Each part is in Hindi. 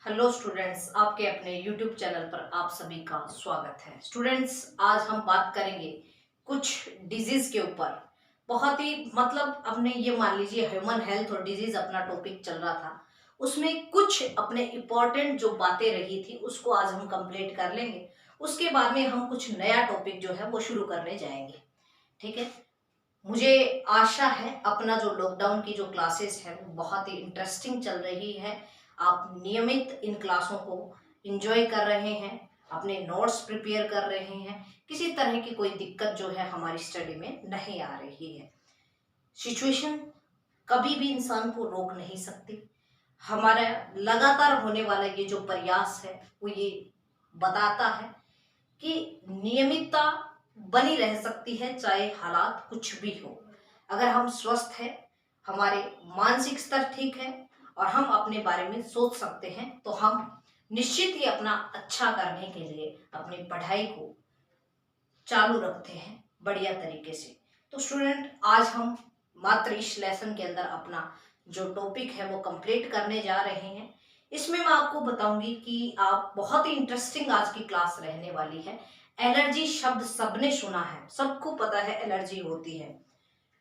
हेलो स्टूडेंट्स, आपके अपने यूट्यूब चैनल पर आप सभी का स्वागत है। स्टूडेंट्स, आज हम बात करेंगे कुछ डिजीज के ऊपर। बहुत ही अपने ये मान लीजिए ह्यूमन हेल्थ और डिजीज अपना टॉपिक चल रहा था, उसमें कुछ अपने इम्पोर्टेंट जो बातें रही थी उसको आज हम कंप्लीट कर लेंगे। उसके बाद में हम कुछ नया टॉपिक जो है वो शुरू करने जाएंगे। ठीक है। मुझे आशा है अपना जो लॉकडाउन की जो क्लासेस है वो बहुत ही इंटरेस्टिंग चल रही है। आप नियमित इन क्लासों को एंजॉय कर रहे हैं, अपने नोट्स प्रिपेयर कर रहे हैं, किसी तरह की कोई दिक्कत जो है हमारी स्टडी में नहीं आ रही है। सिचुएशन कभी भी इंसान को रोक नहीं सकती। हमारा लगातार होने वाला ये जो प्रयास है वो ये बताता है कि नियमितता बनी रह सकती है, चाहे हालात कुछ भी हो। अगर हम स्वस्थ हैं, हमारे मानसिक स्तर ठीक है और हम अपने बारे में सोच सकते हैं, तो हम निश्चित ही अपना अच्छा करने के लिए अपनी पढ़ाई को चालू रखते हैं बढ़िया तरीके से। तो स्टूडेंट, आज हम मात्र इस लेसन के अंदर अपना जो टॉपिक है वो कंप्लीट करने जा रहे हैं। इसमें मैं आपको बताऊंगी कि आप बहुत ही इंटरेस्टिंग आज की क्लास रहने वाली है। एलर्जी शब्द सबने सुना है, सबको पता है एलर्जी होती है।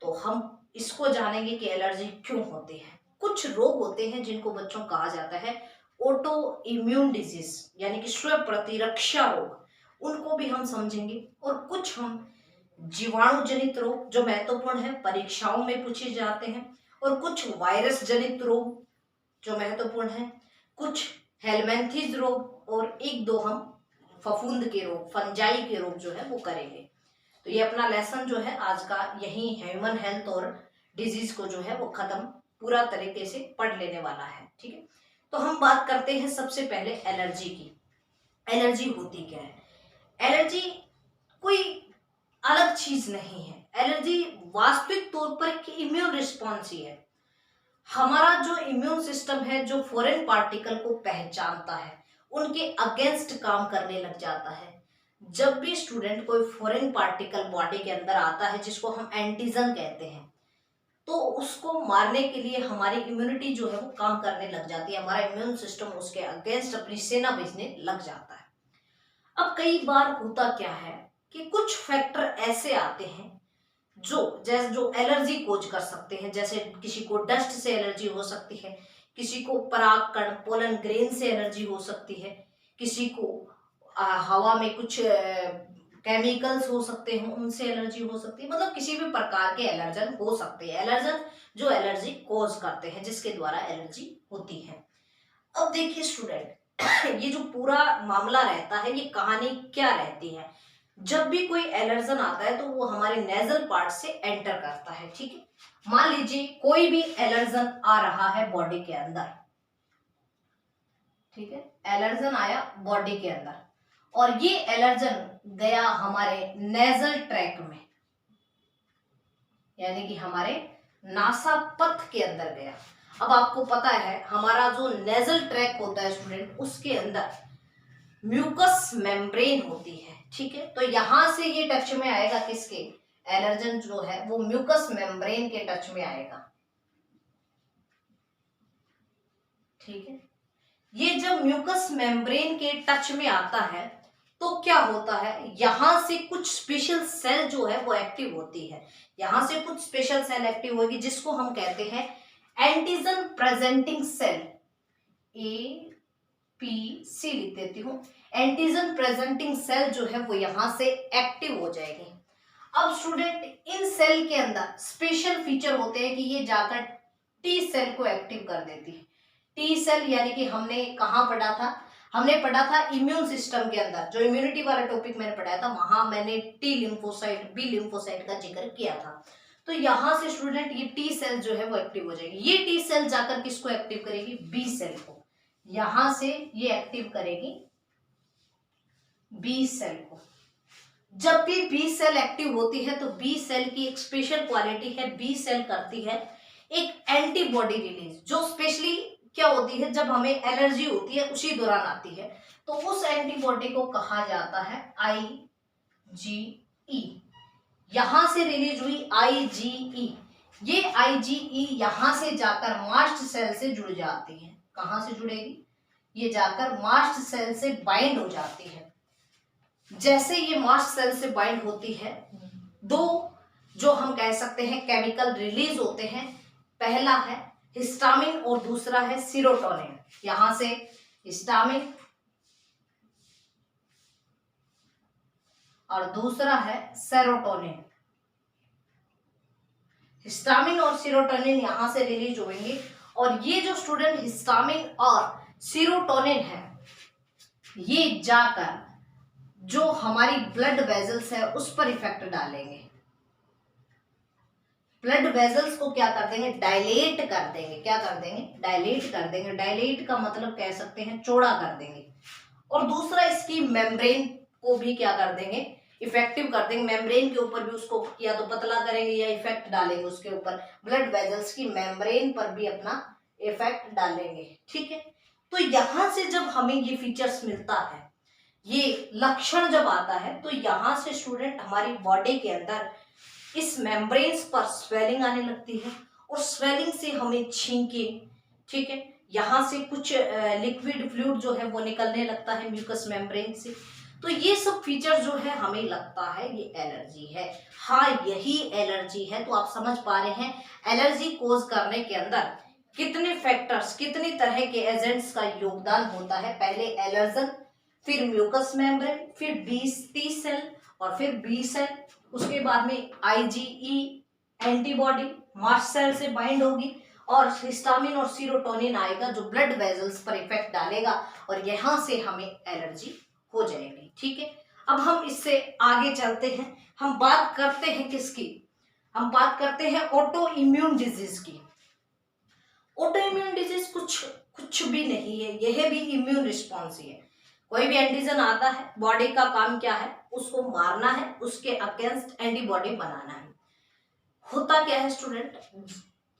तो हम इसको जानेंगे कि एलर्जी क्यों होती है। कुछ रोग होते हैं जिनको बच्चों कहा जाता है ऑटो इम्यून डिजीज, यानी कि स्व प्रतिरक्षा रोग, उनको भी हम समझेंगे। और कुछ हम जीवाणु जनित रोग जो महत्वपूर्ण है, परीक्षाओं में पूछे जाते हैं। और कुछ वायरस जनित रोग जो महत्वपूर्ण है, कुछ हेलमेंथीज रोग, और एक दो हम फफूंद के रोग, फंजाई के रोग जो है वो करेंगे। तो ये अपना लेसन जो है आज का यही ह्यूमन हेल्थ और डिजीज को जो है वो खत्म पूरा तरीके से पढ़ लेने वाला है। ठीक है। तो हम बात करते हैं सबसे पहले एलर्जी की। एलर्जी होती क्या है? एलर्जी कोई अलग चीज नहीं है। एलर्जी वास्तविक तौर पर एक इम्यून रिस्पॉन्स ही है। हमारा जो इम्यून सिस्टम है जो फॉरेन पार्टिकल को पहचानता है, उनके अगेंस्ट काम करने लग जाता है। जब भी स्टूडेंट कोई फॉरेन पार्टिकल बॉडी के अंदर आता है जिसको हम एंटीजन कहते हैं, तो उसको मारने के लिए हमारी इम्यूनिटी जो है वो काम करने लग जाती है। हमारा इम्यून सिस्टम उसके अगेंस्ट अपनी सेना भेजने लग जाता है। अब कई बार होता क्या है कि कुछ फैक्टर ऐसे आते हैं जो एलर्जी कोज कर सकते हैं। जैसे किसी को डस्ट से एलर्जी हो सकती है, किसी को परागकण पोलन ग्रेन से एलर्जी हो सकती है, किसी को हवा में कुछ केमिकल्स हो सकते हैं उनसे एलर्जी हो सकती है। मतलब किसी भी प्रकार के एलर्जन हो सकते हैं। एलर्जन जो एलर्जी कोज करते हैं, जिसके द्वारा एलर्जी होती है। अब देखिए स्टूडेंट, ये जो पूरा मामला रहता है, ये कहानी क्या रहती है। जब भी कोई एलर्जन आता है तो वो हमारे नेजल पार्ट से एंटर करता है। ठीक है। मान लीजिए कोई भी एलर्जन आ रहा है बॉडी के अंदर। ठीक है। एलर्जन आया बॉडी के अंदर और ये एलर्जन गया हमारे नेजल ट्रैक में, यानी कि हमारे नासापथ के अंदर गया। अब आपको पता है हमारा जो नेजल ट्रैक होता है स्टूडेंट, उसके अंदर म्यूकस मेम्ब्रेन होती है। ठीक है। तो यहां से ये टच में आएगा किसके? एलर्जन जो है वो म्यूकस मेम्ब्रेन के टच में आएगा। ठीक है। ये जब म्यूकस मेम्ब्रेन के टच में आता है तो क्या होता है, यहां से कुछ स्पेशल सेल जो है वो एक्टिव होती है। यहां से कुछ स्पेशल सेल एक्टिव होगी जिसको हम कहते हैं एंटीजन प्रेजेंटिंग सेल। APC लिख देती हूँ। एंटीजन प्रेजेंटिंग सेल जो है वो यहां से एक्टिव हो जाएगी। अब स्टूडेंट, इन सेल के अंदर स्पेशल फीचर होते हैं कि ये जाकर टी सेल को एक्टिव कर देती है। टी सेल यानी कि हमने कहाँ पढ़ा था? हमने पढ़ा था इम्यून सिस्टम के अंदर, जो इम्यूनिटी वाला टॉपिक मैंने पढ़ाया था, वहां मैंने टी लिम्फोसाइट, बी लिम्फोसाइट का जिक्र किया था। तो यहां से स्टूडेंट ये टी सेल जो है वो एक्टिव हो जाएगी। ये टी सेल जाकर किसको एक्टिव करेगी? बी सेल को। यहां से ये एक्टिव करेगी बी सेल को। जब भी बी सेल एक्टिव होती है तो बी सेल की एक स्पेशल क्वालिटी है, बी सेल करती है एक एंटीबॉडी रिलीज, जो स्पेशली क्या होती है, जब हमें एलर्जी होती है उसी दौरान आती है। तो उस एंटीबॉडी को कहा जाता है IgE। यहां से रिलीज हुई IgE। ये IgE यहां से जाकर मास्ट सेल से जुड़ जाती है। कहां से जुड़ेगी? ये जाकर मास्ट सेल से बाइंड हो जाती है। जैसे ये मास्ट सेल से बाइंड होती है, दो जो हम कह सकते हैं केमिकल रिलीज होते हैं, पहला है हिस्टामिन और दूसरा है सीरोटोनिन। यहां से हिस्टामिन और दूसरा है सेरोटोनिन। हिस्टामिन और सीरोटोनिन यहां से रिलीज होंगे और ये जो स्टूडेंट हिस्टामिन और सीरोटोनिन है, ये जाकर जो हमारी ब्लड वेजल्स है उस पर इफेक्ट डालेंगे। ब्लड वेजल्स को क्या कर देंगे, डायलेट कर देंगे। क्या कर देंगे, डायलेट कर देंगे। डायलेट का मतलब कह सकते हैं चौड़ा कर देंगे। और दूसरा इसकी मेम्ब्रेन को भी क्या कर देंगे, इफेक्टिव कर देंगे। मेम्ब्रेन के ऊपर भी उसको या तो पतला करेंगे या इफेक्ट डालेंगे उसके ऊपर। ब्लड वेजल्स की मेम्ब्रेन पर भी अपना इफेक्ट डालेंगे। ठीक है, तो यहां से जब हमें ये फीचर्स मिलता है, ये लक्षण जब आता है, तो यहां से स्टूडेंट हमारी बॉडी के अंदर इस मेम्ब्रेन्स पर स्वेलिंग आने लगती है और स्वेलिंग से हमें छींके, ठीक है, यहाँ से कुछ लिक्विड फ्लूइड जो है वो निकलने लगता है म्यूकस मेम्ब्रेन से। तो ये सब फीचर जो है हमें लगता है ये एलर्जी है। हाँ, यही एलर्जी है। तो आप समझ पा रहे हैं एलर्जी कोज करने के अंदर कितने फैक्टर्स, कितनी तरह के एजेंट्स का योगदान होता है। पहले एलर्जन, फिर म्यूकस मेम्ब्रेन, फिर टी सेल और फिर बी सेल, उसके बाद में आईजीई एंटीबॉडी मास्ट सेल से बाइंड होगी और हिस्टामिन और सीरोटोनिन आएगा जो ब्लड वेजल्स पर इफेक्ट डालेगा और यहां से हमें एलर्जी हो जाएगी। ठीक है, अब हम इससे आगे चलते हैं। हम बात करते हैं किसकी, हम बात करते हैं ऑटो इम्यून डिजीज की। ऑटो इम्यून डिजीज कुछ भी नहीं है, यह भी इम्यून रिस्पॉन्स ही है। कोई भी एंटीजन आता है, बॉडी का काम क्या है, उसको मारना है, उसके अगेंस्ट एंटीबॉडी बनाना है। होता क्या है स्टूडेंट,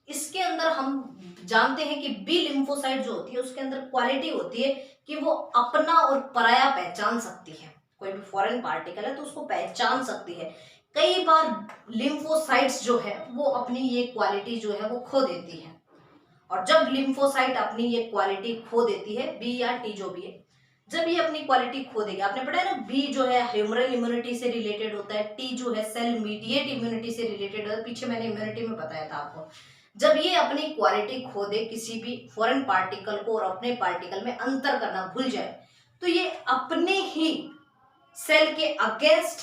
इसके अंदर हम जानते हैं कि बी लिम्फोसाइट जो होती है उसके अंदर क्वालिटी होती है कि वो अपना और पराया पहचान सकती है। कोई भी फॉरेन पार्टिकल है तो उसको पहचान सकती है। कई बार लिम्फोसाइट्स जो है वो अपनी ये क्वालिटी जो है वो खो देती है, और जब लिम्फोसाइट अपनी ये क्वालिटी खो देती है, बी या टी जो भी है, जब ये अपनी क्वालिटी खो देगी, आपने पढ़ा है ना, बी जो है ह्यूमरल इम्यूनिटी से रिलेटेड होता है, टी जो है सेल मीडिएट इम्यूनिटी से रिलेटेड होता है। पीछे मैंने इम्यूनिटी में बताया था आपको। जब ये अपनी क्वालिटी खो दे किसी भी फॉरेन पार्टिकल को और अपने पार्टिकल में अंतर करना भूल जाए, तो ये अपने ही सेल के अगेंस्ट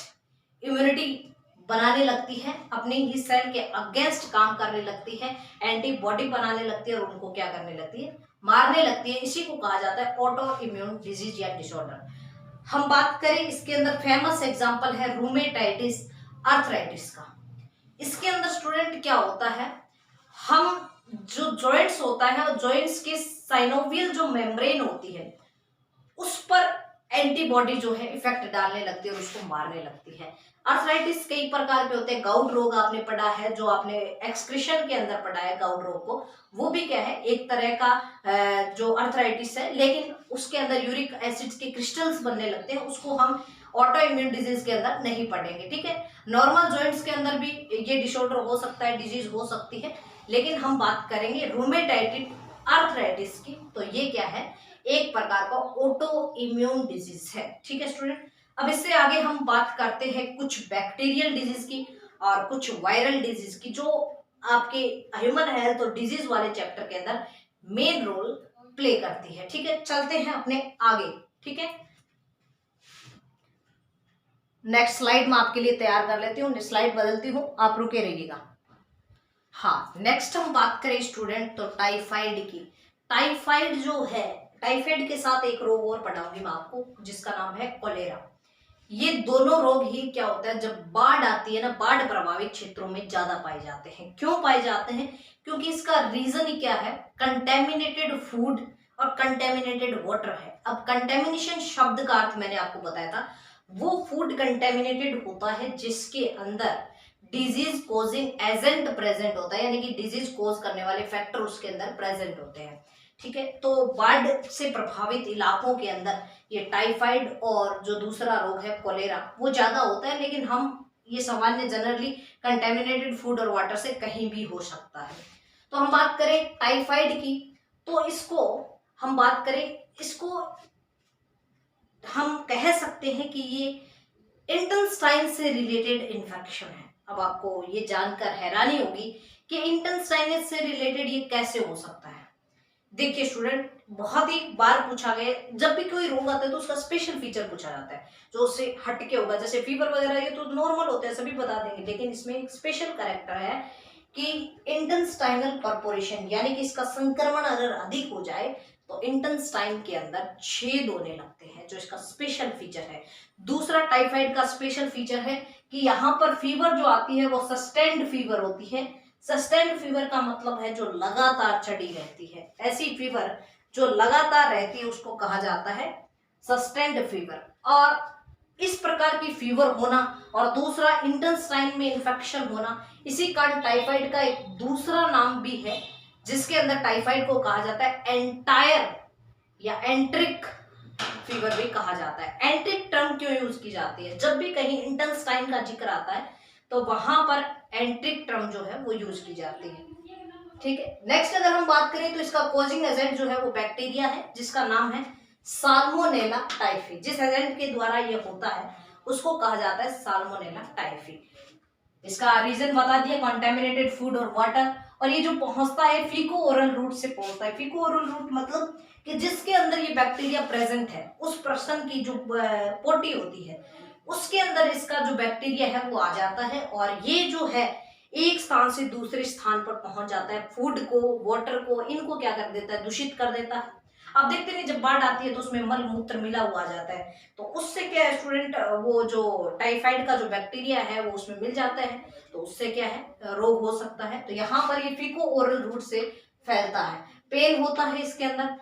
इम्यूनिटी बनाने लगती है, अपने ही सेल के अगेंस्ट काम करने लगती है, एंटीबॉडी बनाने लगती है और उनको क्या करने लगती है, मारने लगती है। इसी को कहा जाता है ऑटो इम्यून डिजीज या डिसऑर्डर। हम बात करें इसके अंदर फेमस एग्जांपल है रूमेटाइटिस आर्थराइटिस का। इसके अंदर स्टूडेंट क्या होता है, हम जो जॉइंट्स होता है और जॉइंट्स के साइनोवियल जो मेम्ब्रेन होती है उस पर एंटीबॉडी जो है इफेक्ट डालने लगती है और उसको मारने लगती है। आर्थराइटिस कई प्रकार के होते हैं। गाउट रोग आपने पढ़ा है, जो आपने एक्सक्रीशन के अंदर पढ़ा है गाउट रोग को, वो भी क्या है, एक तरह का जो आर्थराइटिस है, लेकिन उसके अंदर यूरिक एसिड के क्रिस्टल्स बनने लगते हैं। उसको हम ऑटो इम्यून डिजीज के अंदर नहीं पढ़ेंगे। ठीक है, नॉर्मल जॉइंट्स के अंदर भी ये डिसऑर्डर हो सकता है, डिजीज हो सकती है, लेकिन हम बात करेंगे रूमेटाइटिस आर्थराइटिस की। तो ये क्या है, एक प्रकार का ऑटो इम्यून डिजीज है। ठीक है स्टूडेंट, अब इससे आगे हम बात करते हैं कुछ बैक्टीरियल डिजीज की और कुछ वायरल डिजीज की, जो आपके ह्यूमन हेल्थ और डिजीज वाले चैप्टर के अंदर मेन रोल प्ले करती है। ठीक है, चलते हैं अपने आगे। ठीक है, नेक्स्ट स्लाइड मैं आपके लिए तैयार कर लेती हूँ, स्लाइड बदलती हूँ, आप रुके रहिएगा। हाँ, नेक्स्ट हम बात करें स्टूडेंट तो टाइफाइड की। टाइफाइड जो है, टाइफाइड के साथ एक रोग और पढ़ाऊंगी मैं आपको जिसका नाम है कोलेरा। ये दोनों रोग ही क्या होता है, जब बाढ़ आती है ना, बाढ़ प्रभावित क्षेत्रों में ज्यादा पाए जाते हैं। क्यों पाए जाते हैं, क्योंकि इसका रीजन ही क्या है, कंटेमिनेटेड फूड और कंटेमिनेटेड वाटर है। अब कंटेमिनेशन शब्द का अर्थ मैंने आपको बताया था, वो फूड कंटेमिनेटेड होता है जिसके अंदर डिजीज कोजिंग एजेंट प्रेजेंट होता है, यानी कि डिजीज कोज करने वाले फैक्टर उसके अंदर प्रेजेंट होते हैं। ठीक है, तो बाढ़ से प्रभावित इलाकों के अंदर ये टाइफाइड और जो दूसरा रोग है कोलेरा वो ज्यादा होता है, लेकिन हम ये सामान्य जनरली कंटेमिनेटेड फूड और वाटर से कहीं भी हो सकता है। तो हम बात करें टाइफाइड की, तो इसको हम बात करें इसको, हम कह सकते हैं कि ये इंटेस्टाइन से रिलेटेड इन्फेक्शन है। अब आपको ये जानकर हैरानी होगी कि इंटेस्टाइन से रिलेटेड ये कैसे हो सकता है। देखिए स्टूडेंट, बहुत ही बार पूछा गया, जब भी कोई रोग आता है तो उसका स्पेशल फीचर पूछा जाता है जो उससे हटके होगा। जैसे फीवर वगैरह ये तो नॉर्मल होते हैं, सभी बता देंगे, लेकिन इसमें एक स्पेशल कैरेक्टर है कि इंटेस्टाइनल परपोरेशन, यानी कि इसका संक्रमण अगर अधिक हो जाए तो इंटेस्टाइन के अंदर छेद होने लगते हैं, जो इसका स्पेशल फीचर है। दूसरा टाइफाइड का स्पेशल फीचर है कि यहाँ पर फीवर जो आती है वो सस्टेन्ड फीवर होती है। सस्टेन्ड फीवर का मतलब है जो लगातार चढ़ी रहती है। ऐसी फीवर जो लगातार रहती है उसको कहा जाता है सस्टेन्ड फीवर। और इस प्रकार की फीवर होना और दूसरा इंटेस्टाइन में इन्फेक्शन होना, इसी कारण टाइफाइड का एक दूसरा नाम भी है जिसके अंदर टाइफाइड को कहा जाता है एंटायर या एंट्रिक फीवर भी कहा जाता है। एंट्रिक टर्म क्यों यूज की जाती है? जब भी कहीं इंटेस्टाइन का जिक्र आता है तो वहां पर एंट्रिक टर्म जो है वो यूज की जाती है। ठीक है, नेक्स्ट अगर हम बात करें तो इसका कॉजिंग एजेंट जो है वो बैक्टीरिया है जिसका नाम है साल्मोनेला टाइफी। जिस एजेंट के द्वारा ये होता है उसको कहा जाता है साल्मोनेला टाइफी। इसका रीजन बता दिया, कंटेमिनेटेड फूड और वाटर। और ये जो पहुंचता है फीको ओरल रूट से पहुंचता है। फीको ओरल रूट मतलब कि जिसके अंदर ये बैक्टीरिया प्रेजेंट है, उस पर्सन की जो पोटी होती है उसके अंदर इसका जो बैक्टीरिया है वो आ जाता है और ये जो है एक स्थान से दूसरे स्थान पर पहुंच जाता है। फूड को, वाटर को, इनको क्या कर देता है? दूषित कर देता है। आप देखते हैं जब बाढ़ आती है तो उसमें मल मूत्र मिला हुआ जाता है, तो उससे क्या है स्टूडेंट, वो जो टाइफाइड का जो बैक्टीरिया है वो उसमें मिल जाता है, तो उससे क्या है, रोग हो सकता है। तो यहाँ पर ये फीको ओरल रूट से फैलता है। पेन होता है इसके अंदर,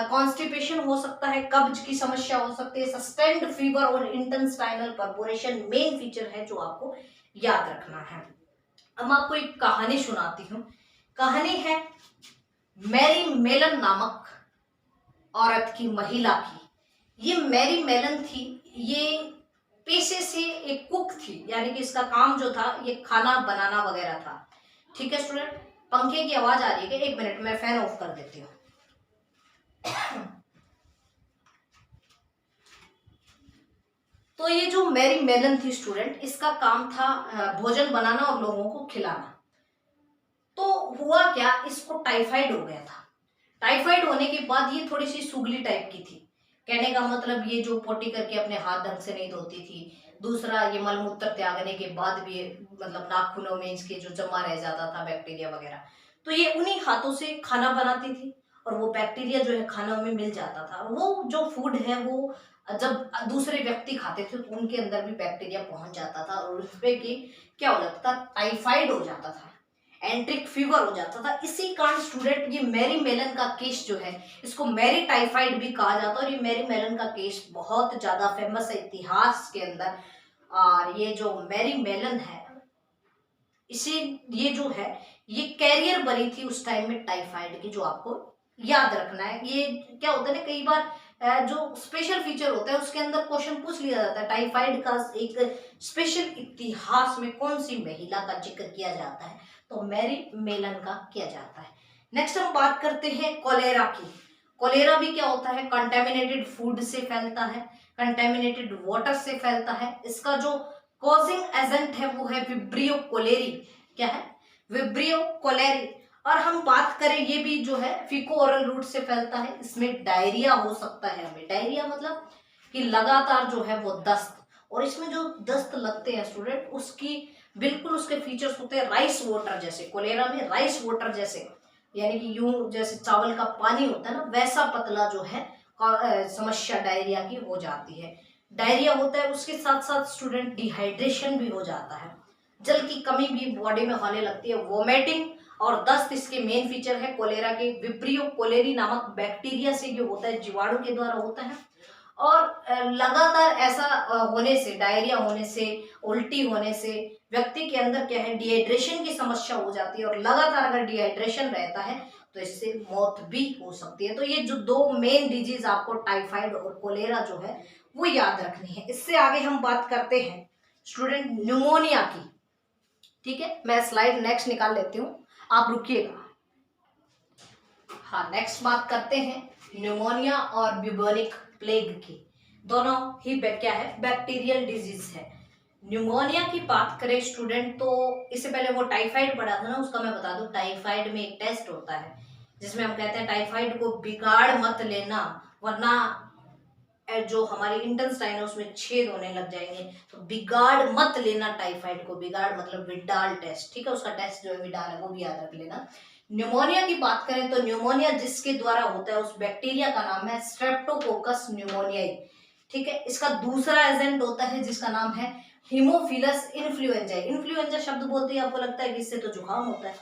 कॉन्स्टिपेशन हो सकता है, कब्ज की समस्या हो सकती है, सस्टेन्ड फीवर और इंटेस्टाइनल परफोरेशन मेन फीचर है जो आपको याद रखना है। अब मैं आपको एक कहानी सुनाती हूँ। कहानी है मैरी मेलन नामक औरत की, महिला की। ये मैरी मेलन थी, ये पेशे से एक कुक थी, यानी कि इसका काम जो था ये खाना बनाना वगैरह था। ठीक है स्टूडेंट, पंखे की आवाज आ रही है, एक मिनट में फैन ऑफ कर देती हूँ। तो ये जो मैरी मेलन थी स्टूडेंट, इसका काम था भोजन बनाना और लोगों को खिलाना। तो हुआ क्या, इसको टाइफाइड हो गया था। टाइफाइड होने के बाद ये थोड़ी सी सुगली टाइप की थी। कहने का मतलब ये जो पोटी करके अपने हाथ ढंग से नहीं धोती थी। दूसरा, ये मलमूत्र त्यागने के बाद भी मतलब नाखूनों में इसके जो जमा रह जाता था बैक्टीरिया वगैरह, तो ये उन्हीं हाथों से खाना बनाती थी और वो बैक्टीरिया जो है खानों में मिल जाता था। वो जो फूड है वो जब दूसरे व्यक्ति खाते थे तो उनके अंदर भी बैक्टीरिया पहुंच जाता था और उसपे की क्या हो जाता था, टाइफाइड हो जाता था, एंट्रिक फीवर हो जाता था। इसी कारण स्टूडेंट ये मैरी मेलन का केस जो है इसको मैरी टाइफाइड भी कहा जाता है और ये मैरी मेलन का केस बहुत ज्यादा फेमस है इतिहास के अंदर। और ये जो मैरी मेलन है, इसे ये जो है ये कैरियर बनी थी उस टाइम में टाइफाइड की, जो आपको याद रखना है। ये क्या होता है ना, कई बार जो स्पेशल फीचर होता है उसके अंदर क्वेश्चन पूछ लिया जाता है, टाइफाइड का एक स्पेशल इतिहास में कौन सी महिला का जिक्र किया जाता है, तो मैरी मेलन का किया जाता है। नेक्स्ट हम बात करते हैं कोलेरा की। कोलेरा भी क्या होता है, कंटेमिनेटेड फूड से फैलता है, कंटेमिनेटेड वाटर से फैलता है। इसका जो कॉजिंग एजेंट है वो है विब्रियो कोलेरी। क्या है? Vibrio cholerae. और हम बात करें, ये भी जो है फीको ओरल रूट से फैलता है। इसमें डायरिया हो सकता है हमें। डायरिया मतलब कि लगातार जो है वो दस्त, और इसमें जो दस्त लगते हैं स्टूडेंट उसकी बिल्कुल उसके फीचर्स होते हैं राइस वाटर जैसे। कोलेरा में राइस वाटर जैसे, यानी कि यूं जैसे चावल का पानी होता है ना, वैसा पतला जो है समस्या डायरिया की हो जाती है। डायरिया होता है, उसके साथ साथ स्टूडेंट डिहाइड्रेशन भी हो जाता है, जल की कमी भी बॉडी में होने लगती है, वोमिटिंग और दस्त इसके मेन फीचर है कोलेरा के। विब्रियो कोलेरी नामक बैक्टीरिया से जो होता है, जीवाणु के द्वारा होता है। और लगातार ऐसा होने से, डायरिया होने से, उल्टी होने से व्यक्ति के अंदर क्या है, डिहाइड्रेशन की समस्या हो जाती है और लगातार अगर डिहाइड्रेशन रहता है तो इससे मौत भी हो सकती है। तो ये जो दो मेन डिजीज आपको टाइफाइड और कोलेरा जो है वो याद रखनी है। इससे आगे हम बात करते हैं स्टूडेंट न्यूमोनिया की। ठीक है, मैं स्लाइड नेक्स्ट निकाल लेती हूँ, आप रुकिएगा। हाँ, नेक्स्ट बात करते हैं न्यूमोनिया और ब्यूबोनिक प्लेग की, दोनों ही क्या है, बैक्टीरियल डिजीज है। न्यूमोनिया की बात करें स्टूडेंट, तो इससे पहले वो टाइफाइड पढ़ा था ना, उसका मैं बता दूं, टाइफाइड में एक टेस्ट होता है जिसमें हम कहते हैं टाइफाइड को बिगाड़ मत लेना, वरना जो हमारी इंटेस्टाइन है उसमें छेद होने लग जाएंगे। तो बिगाड़ मत लेना टाइफाइड को, बिगाड़ मतलब विडाल टेस्ट, ठीक है, उसका टेस्ट जो है विडाल है, वो भी याद रख लेना। न्यूमोनिया की बात करें तो न्यूमोनिया जिसके द्वारा होता है उस बैक्टीरिया का नाम है स्ट्रेप्टोकोकस न्यूमोनियाई, ठीक है। इसका दूसरा एजेंट होता है जिसका नाम है हीमोफिलस इन्फ्लुएंजाई। इन्फ्लुएंजा शब्द बोलते ही आपको लगता है कि इससे तो जुकाम होता है,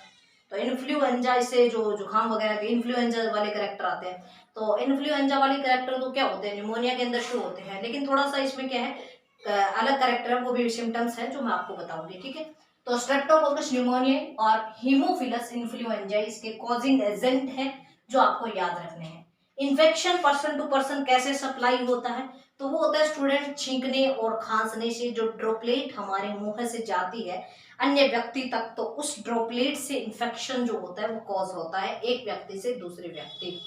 तो इन्फ्लुएंजा से जो जुकाम वगैरह के इन्फ्लुएंजा वाले करेक्टर आते हैं, तो इन्फ्लुएंजा वाले करेक्टर तो क्या होते हैं, न्यूमोनिया के अंदर शुरू होते हैं, लेकिन थोड़ा सा इसमें क्या है, अलग करेक्टर है, वो भी सिम्टम्स है जो मैं आपको बताऊंगी, ठीक है। तो स्ट्रेप्टोकोकस न्यूमोनिया और हीमोफिलस इन्फ्लुएंजा इसके कॉजिंग एजेंट है जो आपको याद रखने हैं। इन्फेक्शन पर्सन टू पर्सन कैसे सप्लाई होता है, तो वो होता है स्टूडेंट छींकने और खांसने से, जो ड्रॉपलेट हमारे मुंह से जाती है अन्य व्यक्ति तक, तो उस ड्रॉपलेट से इन्फेक्शन जो होता है वो कॉज होता है एक व्यक्ति से दूसरे व्यक्ति,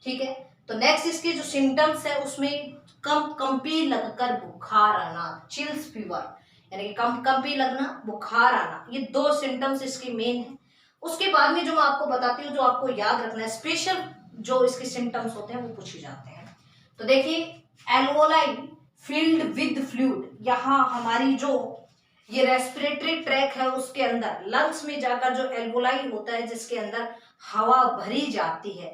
ठीक है। तो नेक्स्ट इसके जो सिम्टम्स है उसमें कंपी लगकर बुखार आना, चिल्स फीवर, यानी कि कंपी लगना, बुखार आना, ये दो सिम्टम्स इसके मेन है। उसके बाद में जो मैं आपको बताती हूँ, जो आपको याद रखना है, स्पेशल जो इसके सिम्टम्स होते हैं वो पूछे जाते हैं। तो देखिए, एल्वोलाई फिल्ड विद फ्लूइड, यहाँ हमारी जो ये रेस्पिरेटरी ट्रैक है उसके अंदर लंग्स में जाकर जो एल्वोलाई होता है जिसके अंदर हवा भरी जाती है,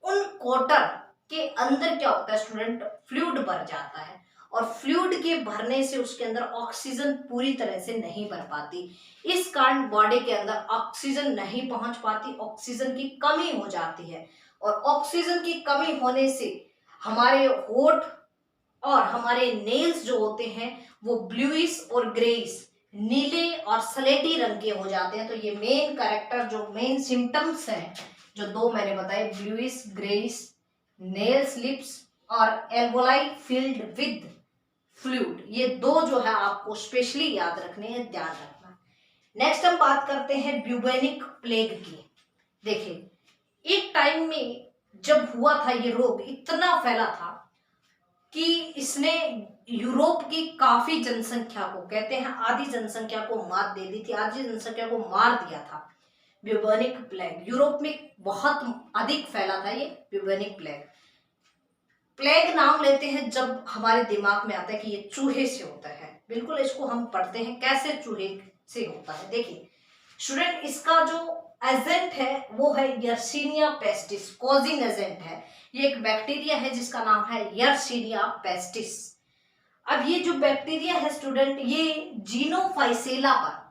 उन कोटर के अंदर क्या होता है स्टूडेंट, फ्लूइड भर जाता है, और फ्लूइड के भरने से उसके अंदर ऑक्सीजन पूरी तरह से नहीं भर पाती, इस कारण बॉडी के अंदर ऑक्सीजन नहीं पहुंच पाती, ऑक्सीजन की कमी हो जाती है, और ऑक्सीजन की कमी होने से हमारे होठ और हमारे नेल्स जो होते हैं वो ब्लूइश और ग्रेइश, नीले और सलेटी रंग के हो जाते हैं। तो ये मेन कैरेक्टर जो मेन सिम्टम्स हैं जो दो मैंने बताए, ब्लूइश ग्रेइश, नेल्स लिप्स और एल्वोलाई फिल्ड विद फ्लूइड, ये दो जो है आपको स्पेशली याद रखने हैं, ध्यान रखना। नेक्स्ट हम बात करते हैं ब्यूबेनिक प्लेग की। देखिए, एक टाइम में जब हुआ था ये रोग, इतना फैला था कि इसने यूरोप की काफी जनसंख्या को, कहते हैं आधी जनसंख्या को मात दे दी थी, आधी जनसंख्या को मार दिया था। ब्यूबेनिक प्लेग यूरोप में बहुत अधिक फैला था ये ब्यूबेनिक प्लेग। प्लेग नाम लेते हैं जब हमारे दिमाग में आता है कि ये चूहे से होता है, बिल्कुल इसको हम पढ़ते हैं कैसे चूहे से होता है। देखिए स्टूडेंट, इसका जो एजेंट है वो है यर्सीनिया पेस्टिस, कॉजिंग एजेंट है, ये एक बैक्टीरिया है जिसका नाम है यर्सीनिया पेस्टिस। अब ये जो बैक्टीरिया है स्टूडेंट, ये जीनोफाइसेला पर,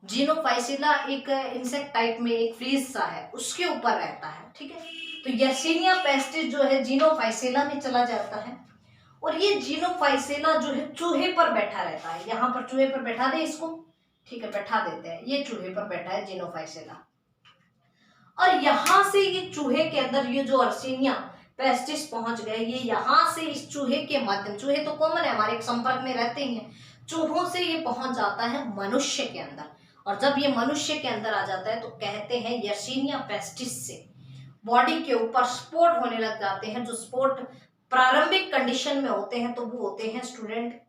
जीनोफाइसेला एक इंसेक्ट टाइप में एक फ्रीज सा है उसके ऊपर रहता है, ठीक है। तो यर्सीनिया पेस्टिस जो है जीनोफाइसेला में चला जाता है, और ये जीनोफाइसेला जो है चूहे पर बैठा रहता है, यहाँ पर चूहे पर बैठा दे इसको, ठीक है, बैठा देते हैं, ये चूहे पर बैठा है जीनोफाइसेला, और यहां से ये चूहे के अंदर ये जो अर्सीनिया पेस्टिस पहुंच गए, ये यहां से इस चूहे के माध्यम, चूहे तो कॉमन है हमारे संपर्क में रहते ही हैं, चूहों से ये पहुंच जाता है मनुष्य के अंदर, और जब ये मनुष्य के अंदर आ जाता है तो कहते हैं यर्सीनिया पेस्टिस से बॉडी के ऊपर स्पॉट होने लग जाते हैं। जो स्पॉट प्रारंभिक कंडीशन में होते हैं तो वो होते हैं स्टूडेंट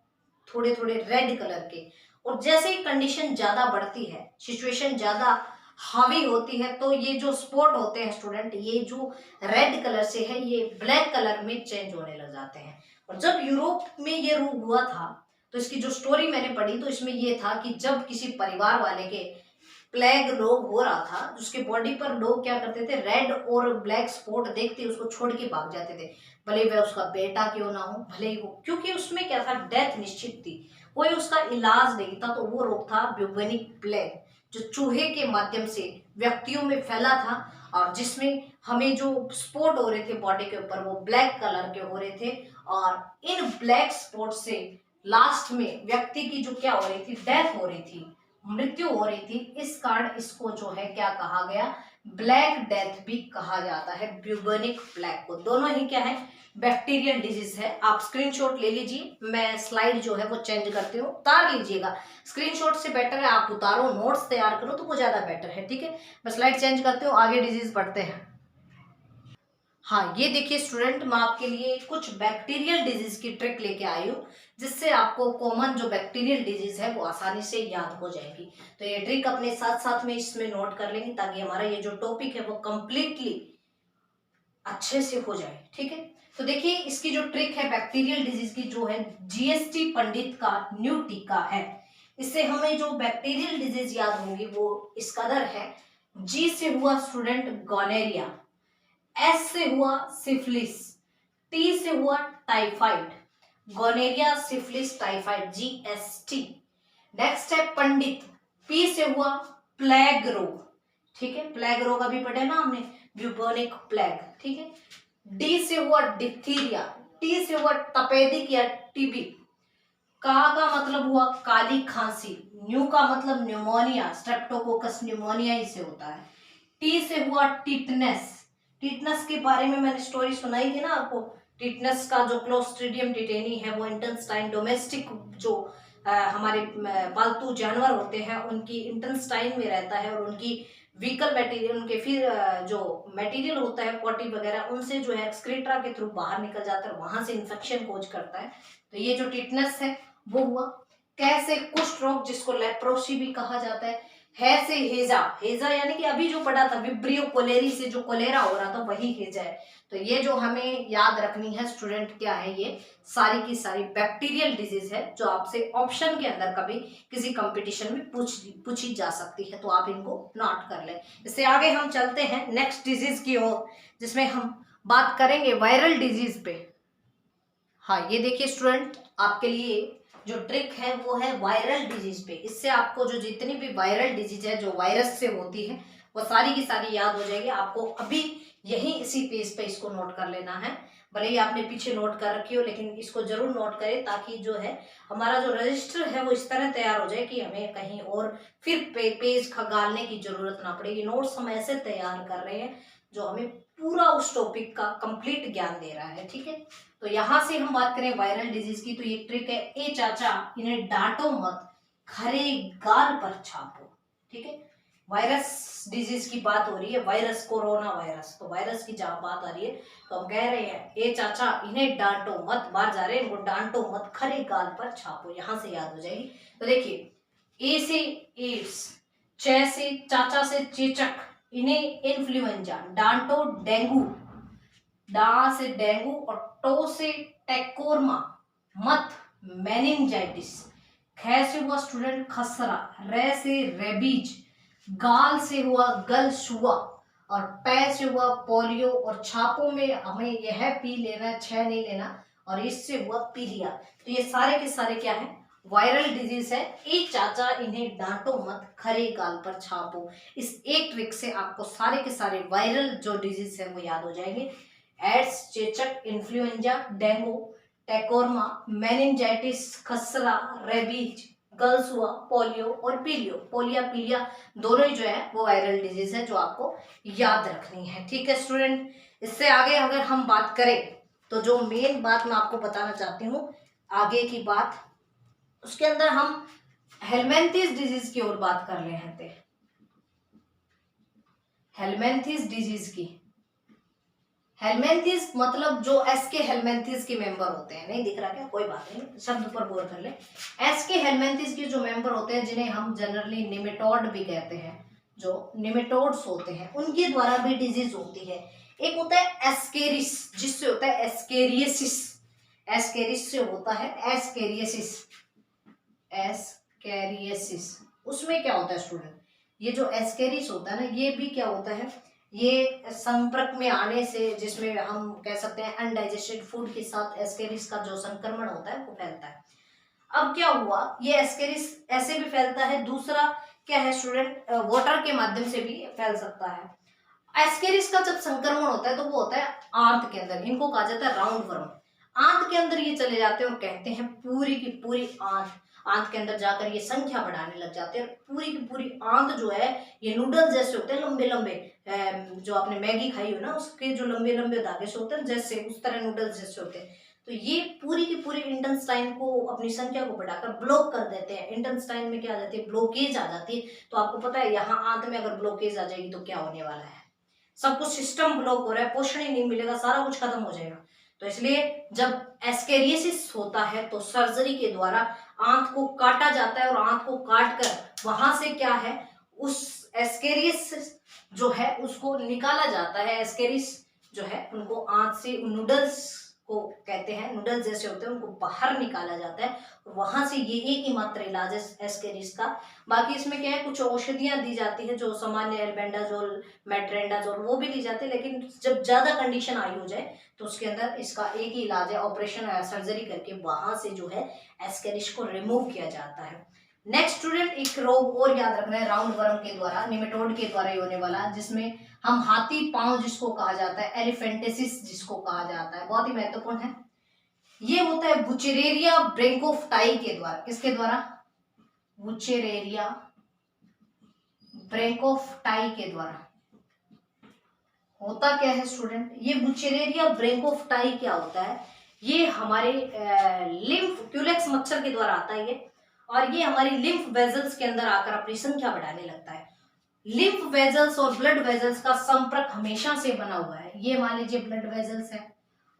थोड़े थोड़े रेड कलर के, और जैसे ही कंडीशन ज्यादा बढ़ती है, सिचुएशन ज्यादा हावी होती है, तो ये जो स्पॉट होते हैं स्टूडेंट, ये जो रेड कलर से है ये ब्लैक कलर में चेंज होने लग जाते हैं। और जब यूरोप में ये रोग हुआ था तो इसकी जो स्टोरी मैंने पढ़ी तो इसमें ये था कि जब किसी परिवार वाले के प्लेग रोग हो रहा था, उसके बॉडी पर लोग क्या करते थे, रेड और ब्लैक स्पॉट देखते उसको छोड़ के भाग जाते थे, भले वह उसका बेटा क्यों ना हो, भले ही वो, क्योंकि उसमें क्या था, डेथ निश्चित थी, कोई उसका इलाज नहीं था। तो वो रोग था ब्यूबेनिक प्लेग, जो चूहे के माध्यम से व्यक्तियों में फैला था, और जिसमें हमें जो स्पॉट हो रहे थे बॉडी के ऊपर वो ब्लैक कलर के हो रहे थे, और इन ब्लैक स्पॉट से लास्ट में व्यक्ति की जो क्या हो रही थी, डेथ हो रही थी, मृत्यु हो रही थी। इस कारण इसको जो है क्या कहा गया, ब्लैक डेथ भी कहा जाता है ब्यूबेनिक प्लेग को। दोनों ही क्या है, बैक्टीरियल डिजीज है। आप स्क्रीनशॉट ले लीजिए, मैं स्लाइड जो है वो चेंज करती हूँ, उतार लीजिएगा, स्क्रीनशॉट से बेटर है आप उतारो, नोट्स तैयार करो तो वो ज्यादा बेटर है, ठीक है। मैं स्लाइड चेंज करती हूँ, आगे डिजीज पढ़ते हैं। हाँ, ये देखिए स्टूडेंट, मैं आपके लिए कुछ बैक्टीरियल डिजीज की ट्रिक लेके आई हूँ, जिससे आपको कॉमन जो बैक्टीरियल डिजीज है वो आसानी से याद हो जाएगी। तो ये ट्रिक अपने साथ साथ में इसमें नोट कर लेंगे, ताकि हमारा ये जो टॉपिक है वो कंप्लीटली अच्छे से हो जाए। ठीक है, तो देखिए इसकी जो ट्रिक है बैक्टीरियल डिजीज की, जो है जीएसटी पंडित का न्यू टीका है। इससे हमें जो बैक्टीरियल डिजीज याद होंगी वो इस कदर है। जी से हुआ स्टूडेंट गोनेरिया, एस से हुआ सिफिलिस, टी से हुआ typhoid, gonorrhoea syphilis typhoid, GST. Next है पंडित, पी से हुआ प्लेग रोग। ठीक है, प्लेग रोग अभी पढ़े ना हमने, ब्यूबोनिक प्लेग। ठीक है, डी से हुआ डिप्थीरिया, टी से हुआ तपेदिक या टीबी, का मतलब हुआ काली खांसी, न्यू का मतलब न्यूमोनिया, स्ट्रेप्टोकोकस न्यूमोनिया ही से होता है। टी से हुआ टीटनेस, टीटनेस के बारे में मैंने स्टोरी सुनाई थी ना आपको। टीटनेस का जो क्लोस्ट्रीडियम टिटेनी है वो इंटेंस्टाइन डोमेस्टिक जो हमारे पालतू जानवर होते हैं उनकी इंटेंस्टाइन में रहता है, और उनकी व्हीकल मटेरियल, उनके फिर जो मटेरियल होता है पॉटी वगैरह, उनसे जो है एक्सक्रीट्रा के थ्रू बाहर निकल जाता है और वहां से इन्फेक्शन कोज करता है। तो ये जो टिटनेस है वो हुआ। कैसे कुष्ठ रोग, जिसको लेप्रोसी भी कहा जाता है से हेजा, हेजा यानी कि अभी जो पढ़ा था विब्रियो कोलेरी से जो कोलेरा हो रहा था वही हेजा है। तो ये जो हमें याद रखनी है स्टूडेंट, क्या है, ये सारी की सारी बैक्टीरियल डिजीज है, जो आपसे ऑप्शन के अंदर कभी किसी कंपटीशन में पूछी जा सकती है। तो आप इनको नोट कर लें। इससे आगे हम चलते हैं नेक्स्ट डिजीज की ओर, जिसमें हम बात करेंगे वायरल डिजीज पे। हाँ, ये देखिए स्टूडेंट, आपके लिए जो ट्रिक है वो है वायरल डिजीज पे। इससे आपको जो जितनी भी वायरल डिजीज है जो वायरस से होती है वो सारी की सारी याद हो जाएगी। आपको अभी यही इसी पेज पे इसको नोट कर लेना है। भले ही आपने पीछे नोट कर रखी हो, लेकिन इसको जरूर नोट करें, ताकि जो है हमारा जो रजिस्टर है वो इस तरह तैयार हो जाए कि हमें कहीं और फिर पेज खंगालने की जरूरत ना पड़ेगी। नोट्स हम ऐसे तैयार कर रहे हैं जो हमें पूरा उस टॉपिक का कंप्लीट ज्ञान दे रहा है। ठीक है, तो यहां से हम बात करें वायरल डिजीज की, तो ये ट्रिक है, ए चाचा इन्हें डांटो मत, खरे गाल पर छापो। ठीक है, वायरस डिजीज की बात हो रही है, वायरस कोरोना वायरस, तो वायरस की जहां बात आ रही है तो हम कह रहे हैं ए चाचा इन्हें डांटो मत, बाहर जा रहे हैं, इनको डांटो मत, खरे गाल पर छापो, यहां से याद हो जाएगी। तो देखिए, ए से एड्स, च से चाचा से चेचक, इन्हें इन्फ्लुएंजा, डांटो डेंगू, डा से डेंगू, और टो से टेकोरमा, मत मेनिंजाइटिस, ख से हुआ स्टूडेंट खसरा, रे से रेबीज, गाल से हुआ गल शुआ, और पै से हुआ पोलियो, और छापों में हमें यह पी लेना, छ नहीं लेना, और इससे हुआ पीलिया। तो ये सारे के सारे क्या है, वायरल डिजीज है। ए चाचा इन्हें डांटो मत, खरे गाल पर छापो। इस एक ट्रिक से आपको सारे के सारे वायरल जो डिजीज है वो याद हो जाएंगे। एड्स, चेचक, इन्फ्लुएंजा, डेंगू, टेकोरमा, मेनिंजाइटिस, खसरा, रेबीज, गर्ल्स हुआ, पोलियो और पीलियो, पोलिया पीलिया दोनों ही जो है वो वायरल डिजीज है जो आपको याद रखनी है। ठीक है स्टूडेंट, इससे आगे अगर हम बात करें तो जो मेन बात मैं आपको बताना चाहती हूँ आगे की बात, उसके अंदर हम हेलमेंथिस डिजीज की ओर बात कर रहे हैं। हेलमेंथिस डिजीज की, हेलमेंथिस मतलब जो एसके हेलमेंथिस के मेंबर होते हैं, नहीं दिख रहा क्या, कोई बात नहीं, शब्द पर गौर कर ले। एसके हेलमेंथिस के जो मेंबर होते हैं, जिन्हें हम जनरली निमेटोड भी कहते हैं, जो निमेटोड्स होते हैं, उनके द्वारा भी डिजीज होती है। एक होता है एस्केरिस, जिससे होता है एस्केरियसिस, एस्केरिस से होता है एस्केरियसिस, एस्केरियसिस। उसमें क्या होता है स्टूडेंट, ये जो एस्केरिस होता है ना, ये भी क्या होता है, ये संपर्क में आने से, जिसमें हम कह सकते हैं अनडाइजेस्टेड फूड के साथ एस्केरिस का जो संक्रमण होता है वो फैलता है। अब क्या हुआ, ये एस्केरिस ऐसे भी फैलता है, दूसरा क्या है स्टूडेंट, वाटर के माध्यम से भी फैल सकता है। एस्केरिस का जब संक्रमण होता है तो वो होता है आंत के अंदर, इनको कहा जाता है राउंड वर्म। आंत के अंदर ये चले जाते हैं और कहते हैं पूरी की पूरी आंत, आंत के अंदर जाकर ये संख्या बढ़ाने लग जाते हैं। पूरी की पूरी आंत जो है ये नूडल्स जैसे होते हैं, लंबे लंबे, जो आपने मैगी खाई हो ना उसके जो लंबे लंबे धागे से होते हैं, जैसे उस तरह नूडल्स जैसे होते हैं। तो ये पूरी की पूरी इंटेस्टाइन को, अपनी संख्या को बढ़ाकर ब्लॉक कर देते हैं। इंटेस्टाइन में क्या आ जाती है, ब्लॉकेज आ जाती है। तो आपको पता है यहाँ आंत में अगर ब्लॉकेज आ जाएगी तो क्या होने वाला है, सब कुछ सिस्टम ब्लॉक हो रहा है, पोषण ही नहीं मिलेगा, सारा कुछ खत्म हो जाएगा। तो इसलिए जब एस्केरियासिस होता है तो सर्जरी के द्वारा आंत को काटा जाता है, और आंत को काट कर वहां से क्या है, उस एस्केरियस जो है उसको निकाला जाता है। एस्केरिस जो है उनको आंत से, नूडल्स को कहते हैं, नूडल्स जैसे होते हैं, उनको बाहर निकाला जाता है। वहां से ये एक ही मात्र इलाज है एस्केरिस का। बाकी इसमें क्या है, कुछ औषधियां दी जाती है जो सामान्य एल्बेंडाजोल, मेट्रेंडाजोल, वो भी दी जाती है। लेकिन जब ज्यादा कंडीशन आई हो जाए तो उसके अंदर इसका एक ही इलाज है, ऑपरेशन या सर्जरी करके वहां से जो है एस्केरिस को रिमूव किया जाता है। नेक्स्ट स्टूडेंट, एक रोग और याद रखना है, राउंड वर्म के द्वारा, निमेटोड के द्वारा ही होने वाला, जिसमें हम हाथी पांव जिसको कहा जाता है, एलिफेंटेसिस जिसको कहा जाता है, बहुत ही महत्वपूर्ण है। ये होता है बुचेरेरिया ब्रेंकोफ्टाई के द्वारा। किसके द्वारा? बुचेरेरिया ब्रेंकोफ्टाई के द्वारा। होता क्या है स्टूडेंट, ये बुचेरेरिया ब्रेंकोफ्टाई क्या होता है, ये हमारे लिम्फ क्यूलेक्स मच्छर के द्वारा आता है ये, और ये हमारी लिम्फ वेजल्स के अंदर आकर अपनी संख्या बढ़ाने लगता है। लिम्फ वेजल्स और ब्लड वेजल्स का संपर्क हमेशा से बना हुआ है। ये मान लीजिए ब्लड वेजल्स है,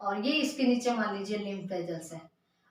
और ये इसके नीचे मान लीजिए लिम्फ वेजल्स है।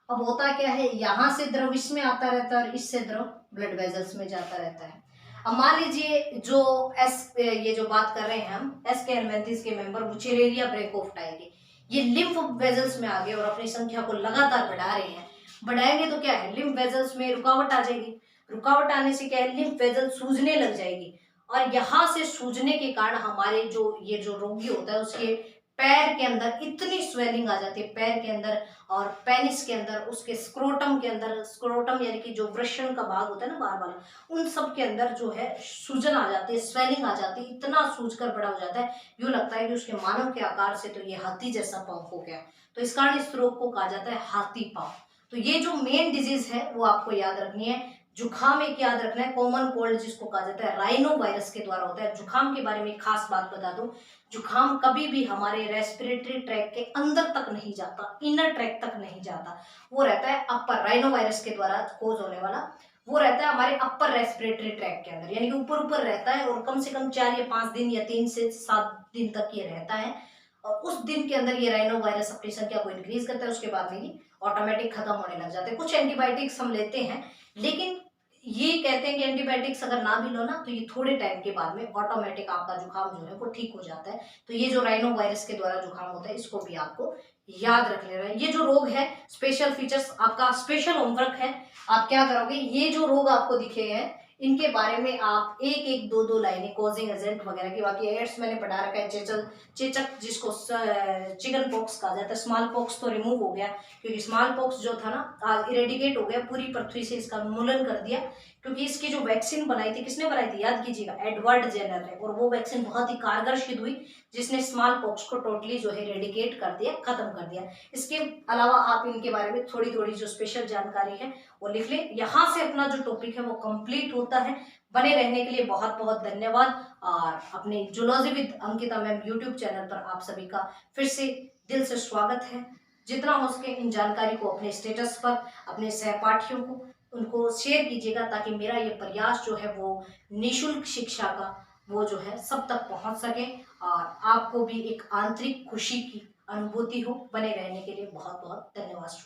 अब होता क्या है, यहां से द्रव इसमें आता रहता है और इससे द्रव ब्लड वेजल्स में जाता रहता है। अब मान लीजिए जो ये जो बात कर रहे हैं हम, एस के हेलमिंथेस के मेंबर बुचेरेरिया ब्रेंकोफ्टाई के, ये लिम्फ वेजल्स में आ गए और अपनी संख्या को लगातार बढ़ा रहे हैं। बढ़ाएंगे तो क्या है, लिम्फ वेजल्स में रुकावट आ जाएगी। रुकावट आने से क्या है, लिम्फ वेजल सूजने लग जाएगी, और यहाँ से सूजने के कारण हमारे जो ये जो रोगी होता है उसके पैर के अंदर इतनी स्वेलिंग आ जाती है, पैर के अंदर और पेनिस के अंदर, उसके स्क्रोटम के अंदर, स्क्रोटम यानी कि जो वृषण का भाग होता है ना बाहर वाला, उन सब के अंदर जो है सूजन आ जाती है, स्वेलिंग आ जाती है, इतना सूज कर बड़ा हो जाता है, यूं लगता है कि उसके मानव के आकार से तो ये हाथी जैसा पाँव हो गया। तो इस कारण इस रोग को कहा जाता है हाथी पाँव। तो ये जो मेन डिजीज है वो आपको याद रखनी है। जुखाम एक याद रखना है, कॉमन कोल्ड जिसको कहा जाता है, राइनो वायरस के द्वारा होता है। जुखाम के बारे में एक खास बात बता दूं, जुखाम कभी भी हमारे रेस्पिरेटरी ट्रैक के अंदर तक नहीं जाता, इनर ट्रैक तक नहीं जाता। वो रहता है अपर, राइनो वायरस के द्वारा कोज होने वाला वो रहता है हमारे अपर रेस्पिरेटरी ट्रैक के अंदर, यानी कि ऊपर ऊपर रहता है, और कम से कम 4 या 5 दिन या 3 से 7 दिन तक ये रहता है। और उस दिन के अंदर ये राइनो वायरस अपनी संख्या को इंक्रीज करता है, उसके बाद में ये ऑटोमेटिक खत्म होने लग जाते हैं। कुछ एंटीबायोटिक्स हम लेते हैं, लेकिन ये कहते हैं कि एंटीबायोटिक्स अगर ना भी लो ना तो ये थोड़े टाइम के बाद में ऑटोमेटिक आपका जुकाम जो है वो ठीक हो जाता है। तो ये जो राइनो वायरस के द्वारा जुकाम होता है इसको भी आपको याद रख लेना है। ये जो रोग है, स्पेशल फीचर्स, आपका स्पेशल होमवर्क है, आप क्या करोगे, ये जो रोग आपको दिखे हैं इनके बारे में आप एक एक दो दो लाइनें कॉजिंग एजेंट वगैरह की, बाकी एड्स मैंने पढ़ा रखा है, चेचक जिसको चिकन पॉक्स कहा जाता है, स्मॉल पॉक्स तो रिमूव हो गया क्योंकि स्मॉल पॉक्स जो था ना आज इरेडिकेट हो गया, पूरी पृथ्वी से इसका उन्मूलन कर दिया, क्योंकि इसकी जो वैक्सीन बनाई थी, किसने बनाई थी याद कीजिएगा, एडवर्ड जेनर ने, और वो वैक्सीन बहुत ही कारगर सिद्ध हुई जिसने स्मॉल पॉक्स को टोटली जो है इरेडिकेट कर दिया, खत्म कर दिया। इसके अलावा आप इनके बारे में थोड़ी थोड़ी जो स्पेशल जानकारी है वो लिख लें। यहाँ से अपना जो टॉपिक है वो कंप्लीट होता है। बने रहने के लिए बहुत बहुत धन्यवाद, और अपने zoology with Ankita ma'am YouTube channel पर आप सभी का फिर से दिल से स्वागत है। जितना हो सके इन जानकारी को अपने स्टेटस पर अपने सहपाठियों को उनको शेयर कीजिएगा, ताकि मेरा ये प्रयास जो है वो निःशुल्क शिक्षा का वो जो है सब तक पहुंच सके, और आपको भी एक आंतरिक खुशी की अनुभूति हो। बने रहने के लिए बहुत बहुत धन्यवाद।